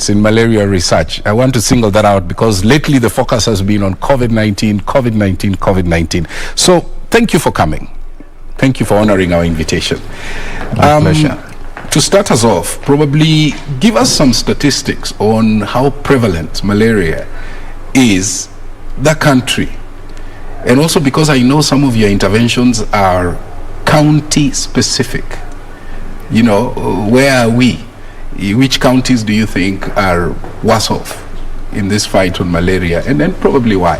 excellence in malaria research. I want to single that out because lately the focus has been on COVID-19, COVID-19, COVID-19. So thank you for coming. Thank you for honoring our invitation. My pleasure. To start us off, probably give us some statistics on how prevalent malaria is the country. And also because I know some of your interventions are county specific. You know, where are we? Which counties do you think are worse off in this fight on malaria, and then probably why?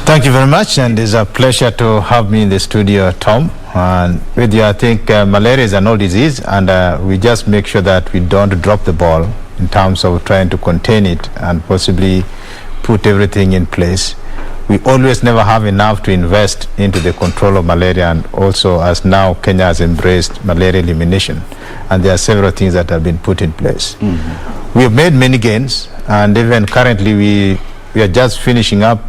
Thank you very much, and it's a pleasure to have me in the studio, Tom. And with you, I think malaria is an old disease, and we just make sure that we don't drop the ball in terms of trying to contain it and possibly put everything in place. We always never have enough to invest into the control of malaria, and also as now Kenya has embraced malaria elimination, and there are several things that have been put in place. We have made many gains, and even currently we are just finishing up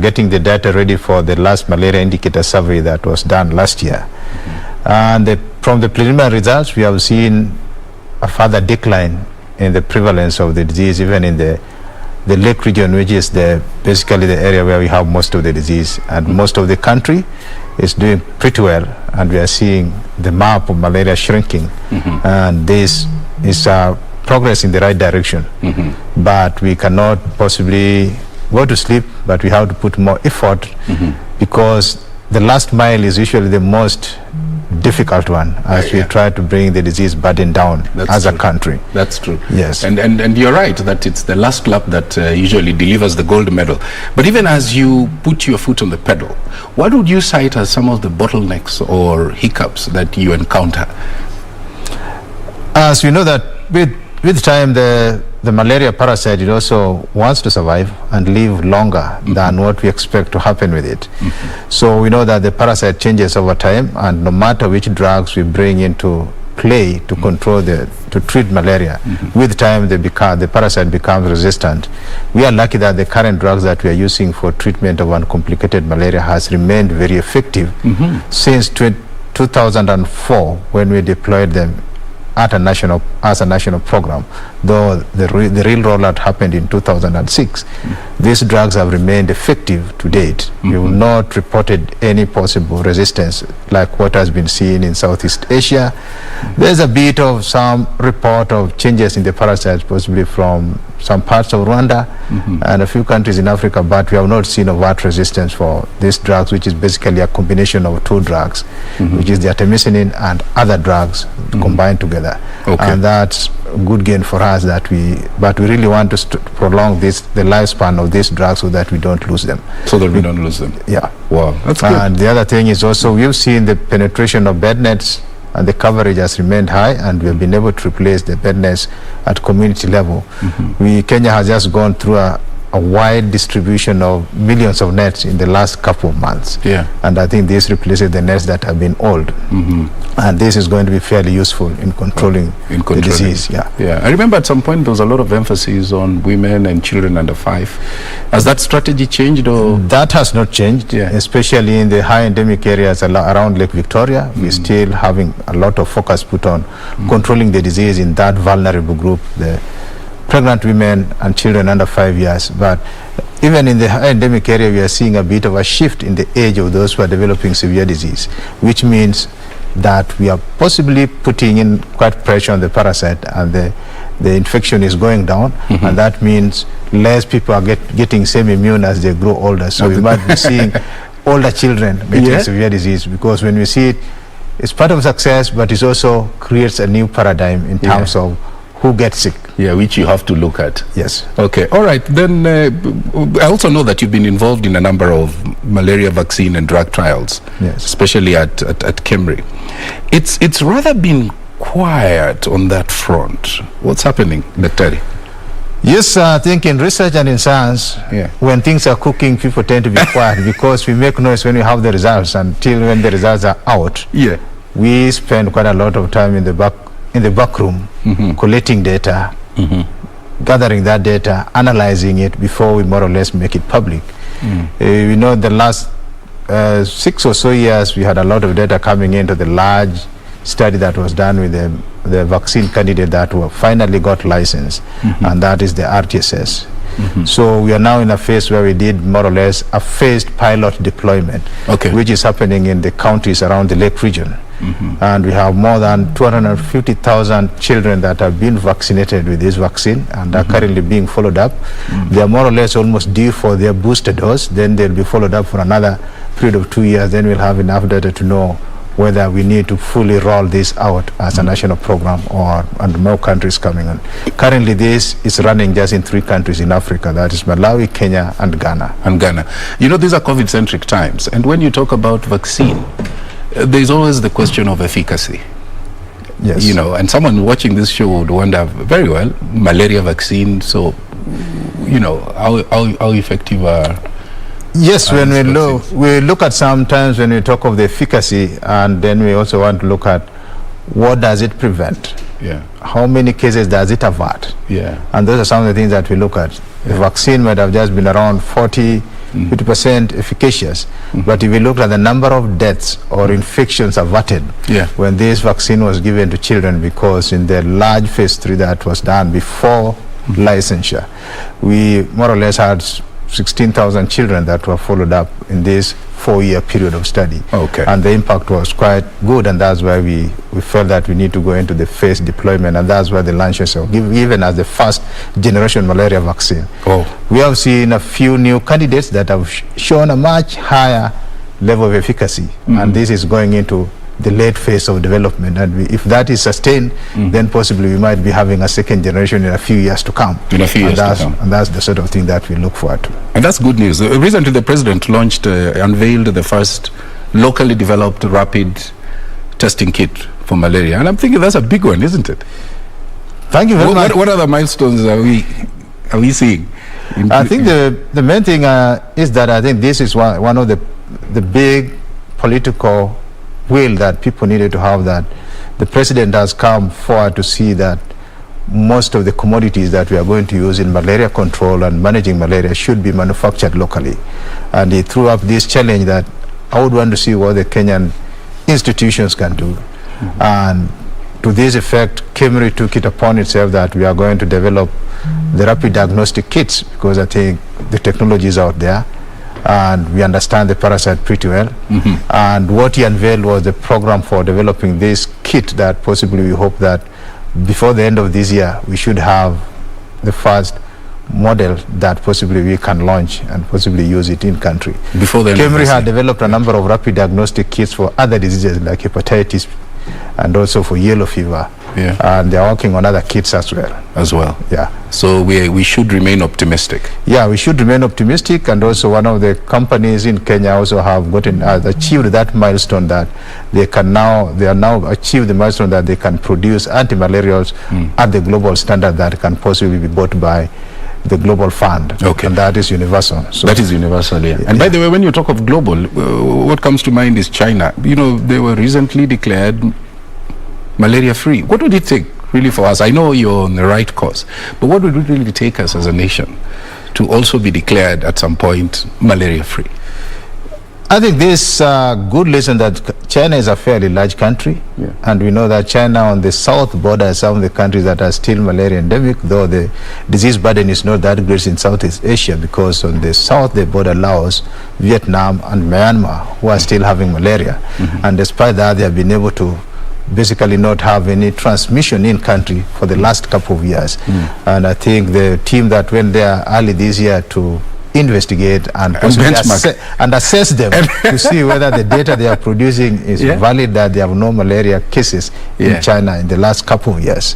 getting the data ready for the last malaria indicator survey that was done last year. And from the preliminary results, we have seen a further decline in the prevalence of the disease, even in the lake region, which is basically the area where we have most of the disease, and most of the country is doing pretty well, and we are seeing the map of malaria shrinking, and this is progress in the right direction. But we cannot possibly go to sleep, but we have to put more effort, because the last mile is usually the most difficult one as we try to bring the disease burden down as a country. That's true. Yes. And you're right that it's the last lap that usually delivers the gold medal. But even as you put your foot on the pedal, what would you cite as some of the bottlenecks or hiccups that you encounter? As we know that with time, the malaria parasite, it also wants to survive and live longer than what we expect to happen with it. So we know that the parasite changes over time, and no matter which drugs we bring into play to control to treat malaria, with time the parasite becomes resistant. We are lucky that the current drugs that we are using for treatment of uncomplicated malaria has remained very effective since 2004, when we deployed them as a national program, though the real rollout happened in 2006. These drugs have remained effective to date. We have not reported any possible resistance like what has been seen in Southeast Asia. There's a bit of some report of changes in the parasites, possibly from some parts of Rwanda and a few countries in Africa, but we have not seen overt resistance for these drugs, which is basically a combination of two drugs, which is the artemisinin and other drugs combined together. And that's a good gain for us, but we really want to prolong the lifespan of these drugs so that we don't lose them. So that we don't lose them. Yeah. Wow, that's good. And the other thing is also we've seen the penetration of bed nets, and the coverage has remained high, and we have been able to replace the bed nets at community level. Kenya has just gone through a wide distribution of millions of nets in the last couple of months. And I think this replaces the nets that have been old. And this is going to be fairly useful in controlling the disease. I remember at some point there was a lot of emphasis on women and children under 5. Has that strategy changed? Or? That has not changed, especially in the high endemic areas around Lake Victoria. We're still having a lot of focus put on controlling the disease in that vulnerable group, the pregnant women and children under 5 years. But even in the high endemic area, we are seeing a bit of a shift in the age of those who are developing severe disease, which means that we are possibly putting in quite pressure on the parasite, and the infection is going down, and that means less people are getting semi-immune as they grow older. So we might be seeing older children getting severe disease, because when we see it, it's part of success, but it also creates a new paradigm in terms of who gets sick. Which you have to look at. Yes. Okay, all right. Then I also know that you've been involved in a number of malaria vaccine and drug trials, especially at Kemri. It's rather been quiet on that front. What's happening, Dr. Yes, I think in research and in science, when things are cooking, people tend to be quiet because we make noise when we have the results. Until when the results are out, we spend quite a lot of time in the back room collecting data, gathering that data, analyzing it before we more or less make it public. We know the last 6 or so years we had a lot of data coming into the large study that was done with the the vaccine candidate that finally got licensed, and that is the RTSS. So we are now in a phase where we did more or less a phased pilot deployment, which is happening in the counties around the Lake region. And we have more than 250,000 children that have been vaccinated with this vaccine and are currently being followed up. They are more or less almost due for their booster dose. Then they'll be followed up for another period of 2 years. Then we'll have enough data to know whether we need to fully roll this out as a national program and more countries coming on. Currently, this is running just in 3 countries in Africa. That is Malawi, Kenya, and Ghana. You know, these are COVID-centric times. And when you talk about vaccine, there's always the question of efficacy. Yes. You know, and someone watching this show would wonder, very well, malaria vaccine, so, you know, how effective are... Yes, when we look at sometimes when we talk of the efficacy, and then we also want to look at what does it prevent? Yeah. How many cases does it avert? Yeah. And those are some of the things that we look at. The vaccine might have just been around 50% efficacious, but if we look at the number of deaths or infections averted when this vaccine was given to children, because in the large phase 3 that was done before licensure, we more or less had 16,000 children that were followed up in this 4-year period of study. And the impact was quite good, and that's why we felt that we need to go into the phase deployment, and that's why the launches of given as the first generation malaria vaccine. We have seen a few new candidates that have shown a much higher level of efficacy, and this is going into the late phase of development, and if that is sustained, then possibly we might be having a second generation in a few years to come. And that's the sort of thing that we look forward to. And that's good news. Recently the president unveiled the first locally developed rapid testing kit for malaria, and I'm thinking that's a big one, isn't it? Thank you very much. What other milestones are we seeing? I think the main thing is that I think this is one of the big political will that people needed to have, that the president has come forward to see that most of the commodities that we are going to use in malaria control and managing malaria should be manufactured locally. And he threw up this challenge that I would want to see what the Kenyan institutions can do. And to this effect, KEMRI took it upon itself that we are going to develop the rapid diagnostic kits, because I think the technology is out there and we understand the parasite pretty well. And what he unveiled was the program for developing this kit that possibly we hope that before the end of this year we should have the first model that possibly we can launch and possibly use it in country. Before the end KEMRI had developed a number of rapid diagnostic kits for other diseases like hepatitis and also for yellow fever. And they are working on other kits as well. So we should remain optimistic. We should remain optimistic, and also one of the companies in Kenya also have achieved that milestone that they are now achieved the milestone that they can produce anti-malarials at the global standard that can possibly be bought by the global fund, and that is universal. So that is universal, And by the way, when you talk of global, what comes to mind is China. You know, they were recently declared malaria-free. What would it take really for us? I know you're on the right course, but what would it really take us as a nation to also be declared at some point malaria-free? I think this good lesson that China is a fairly large country, and we know that China on the south border is some of the countries that are still malaria endemic, though the disease burden is not that great in Southeast Asia, because on the south they border Laos, Vietnam, and Myanmar, who are still having malaria. And despite that, they have been able to basically not have any transmission in country for the last couple of years. And I think the team that went there early this year to investigate and assess them to see whether the data they are producing is valid, that they have no malaria cases in China in the last couple of years.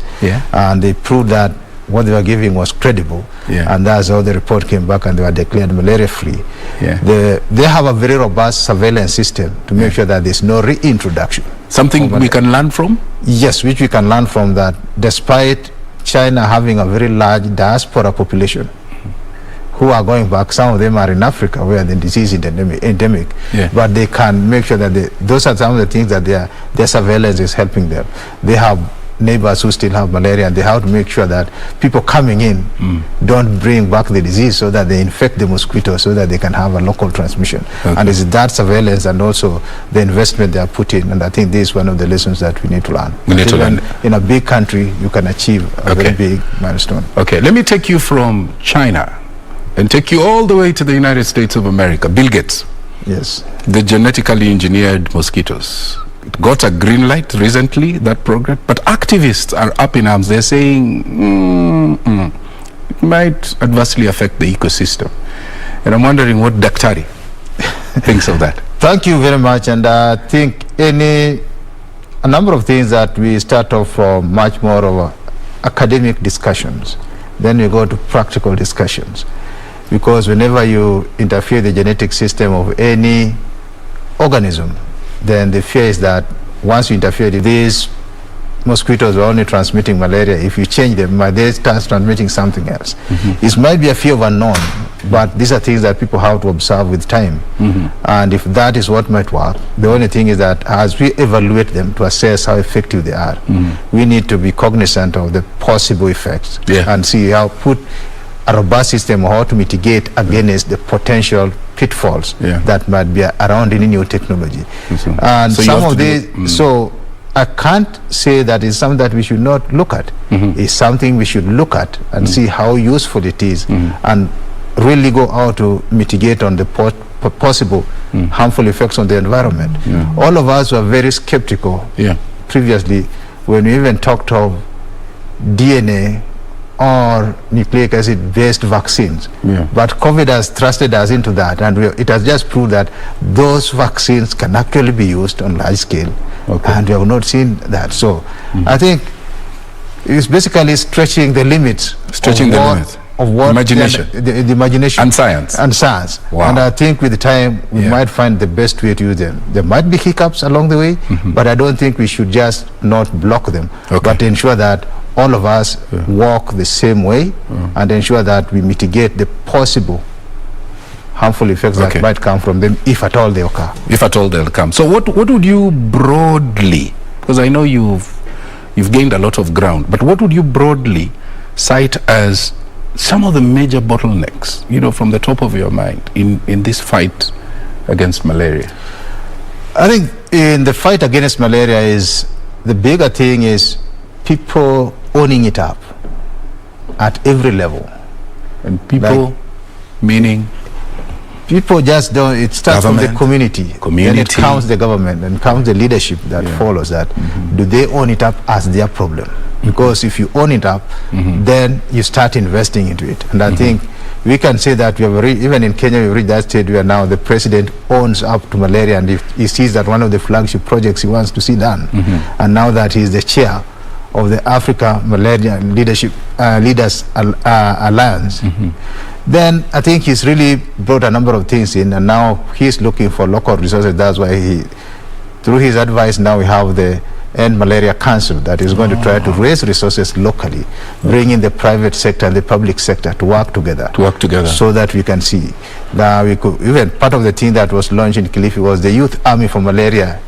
And they proved that what they were giving was credible, and that's how the report came back, and they were declared malaria-free. They have a very robust surveillance system to make sure that there's no reintroduction. Something we can learn from? Yes, which we can learn from, that despite China having a very large diaspora population who are going back, some of them are in Africa where the disease is endemic, but they can make sure that those are some of the things that their surveillance is helping them. They have neighbors who still have malaria, and they have to make sure that people coming in don't bring back the disease, so that they infect the mosquitoes, so that they can have a local transmission. And it's that surveillance and also the investment they are putting, and I think this is one of the lessons that we need to learn. We need to learn. In a big country, you can achieve a very big milestone. Okay, let me take you from China and take you all the way to the United States of America. Bill Gates. Yes. The genetically engineered mosquitoes. It got a green light recently, that program, but activists are up in arms. They're saying it might adversely affect the ecosystem. And I'm wondering what Daktari thinks of that. Thank you very much. And I think a number of things that we start off from much more of academic discussions, then we go to practical discussions. Because whenever you interfere the genetic system of any organism, then the fear is that once you interfere, these mosquitoes are only transmitting malaria. If you change them, they start transmitting something else. It might be a fear of unknown, but these are things that people have to observe with time. And if that is what might work, the only thing is that as we evaluate them to assess how effective they are, we need to be cognizant of the possible effects and see how put a robust system how to mitigate against the potential pitfalls that might be around any new technology. And so some of these, so I can't say that it's something that we should not look at. It's something we should look at and see how useful it is, and really go out to mitigate on the possible harmful effects on the environment. All of us were very skeptical previously when we even talked of DNA or nucleic acid based vaccines. But COVID has thrusted us into that, and it has just proved that those vaccines can actually be used on large scale, and we have not seen that. So I think it's basically stretching the limits of what imagination, the imagination and science. Wow. And I think with the time we might find the best way to use them. There might be hiccups along the way, but I don't think we should just not block them, but ensure that all of us walk the same way and ensure that we mitigate the possible harmful effects that might come from them, if at all they occur. If at all they'll come. So what would you broadly, because I know you've gained a lot of ground, but what would you broadly cite as some of the major bottlenecks, from the top of your mind in this fight against malaria? I think in the fight against malaria is, the bigger thing is people owning it up at every level. And people, meaning? People just don't, it starts from the community. Then it counts the government and counts the leadership that follows that. Do they own it up as their problem? Because if you own it up, then you start investing into it. And I think we can say that we have even in Kenya, we've reached that stage where now the president owns up to malaria, and if he sees that one of the flagship projects he wants to see done, and now that he's the chair of the Africa Malaria Leaders Alliance, then I think he's really brought a number of things in, and now he's looking for local resources. That's why through his advice, now we have the End Malaria Council that is going to try to raise resources locally, bring in the private sector and the public sector to work together. So that we can see. Now we could, even part of the thing that was launched in Kilifi was the Youth Army for Malaria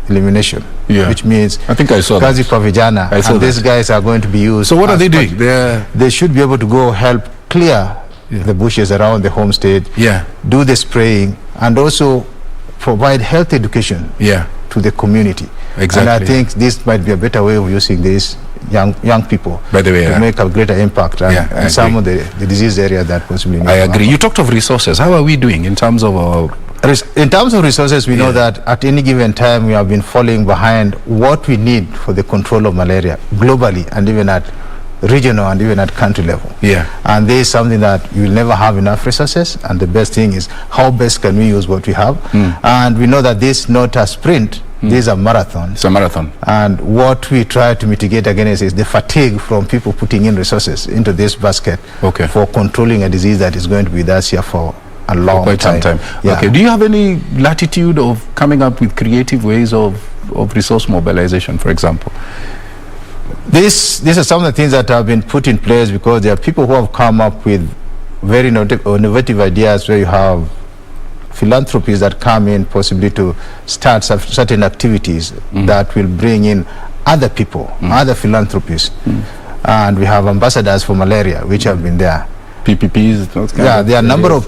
Elimination, which means I think I saw Kazi kwa vijana, and these guys are going to be used. So what are they doing? They should be able to go help clear the bushes around the homestead, do the spraying, and also provide health education to the community. And I think this might be a better way of using these young people, by the way, to make a greater impact on some of the disease area that possibly need. I agree. You talked of resources. How are we doing in terms of our... In terms of resources, we know that at any given time we have been falling behind what we need for the control of malaria globally, and even at regional and even at country level. And there is something that you will never have enough resources, and the best thing is how best can we use what we have. And we know that this is not a sprint, this is a marathon. It's a marathon. And what we try to mitigate against is the fatigue from people putting in resources into this basket for controlling a disease that is going to be with us here for a long time. Okay, do you have any latitude of coming up with creative ways of resource mobilization, for example? These are some of the things that have been put in place, because there are people who have come up with very innovative ideas, where you have philanthropies that come in possibly to start certain activities that will bring in other people, other philanthropies. And we have ambassadors for malaria, which have been there. PPPs? There are a number of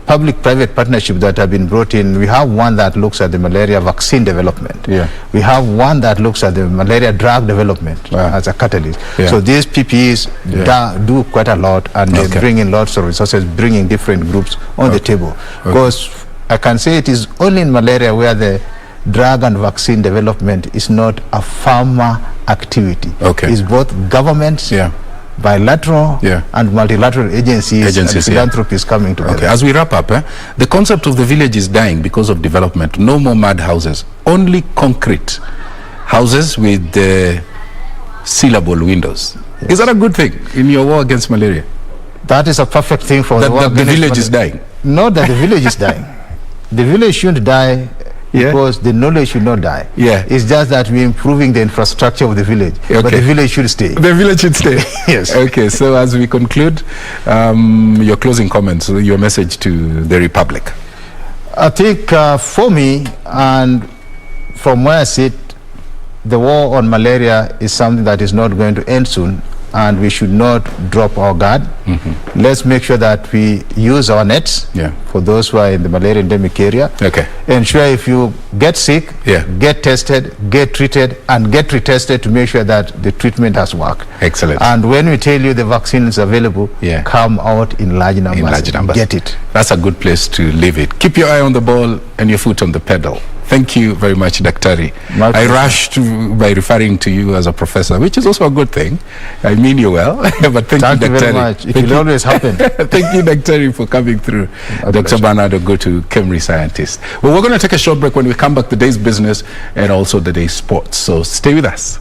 public-private partnerships that have been brought in. We have one that looks at the malaria vaccine development. We have one that looks at the malaria drug development as a catalyst. So these PPPs do quite a lot, and they bring in lots of resources, bringing different groups on the table. Because I can say it is only in malaria where the drug and vaccine development is not a farmer activity. It's both governments, bilateral and multilateral agencies and philanthropies coming together. As we wrap up, the concept of the village is dying because of development. No more mud houses, only concrete houses with sealable windows. Is that a good thing in your war against malaria? That is a perfect thing for the village is dying. Not that the village is dying. The village shouldn't die because the knowledge should not die. It's just that we're improving the infrastructure of the village, but the village should stay. The village should stay. Yes. Okay, so as we conclude, your closing comments, your message to the Republic. I think for me, and from where I sit, the war on malaria is something that is not going to end soon, and we should not drop our guard. Let's make sure that we use our nets for those who are in the malaria endemic area. Ensure if you get sick, get tested, get treated, and get retested to make sure that the treatment has worked. Excellent. And when we tell you the vaccine is available, come out in large numbers. Get it. That's a good place to leave it. Keep your eye on the ball and your foot on the pedal. Thank you very much, Daktari. I rushed by referring to you as a professor, which is also a good thing. I mean you well, but thank you, Daktari. Very much. It will always happen. Thank you, Daktari, for coming through. Dr. Benhards Ogutu, Kemri scientist. Well, we're going to take a short break. When we come back, the day's business and also the day's sports. So stay with us.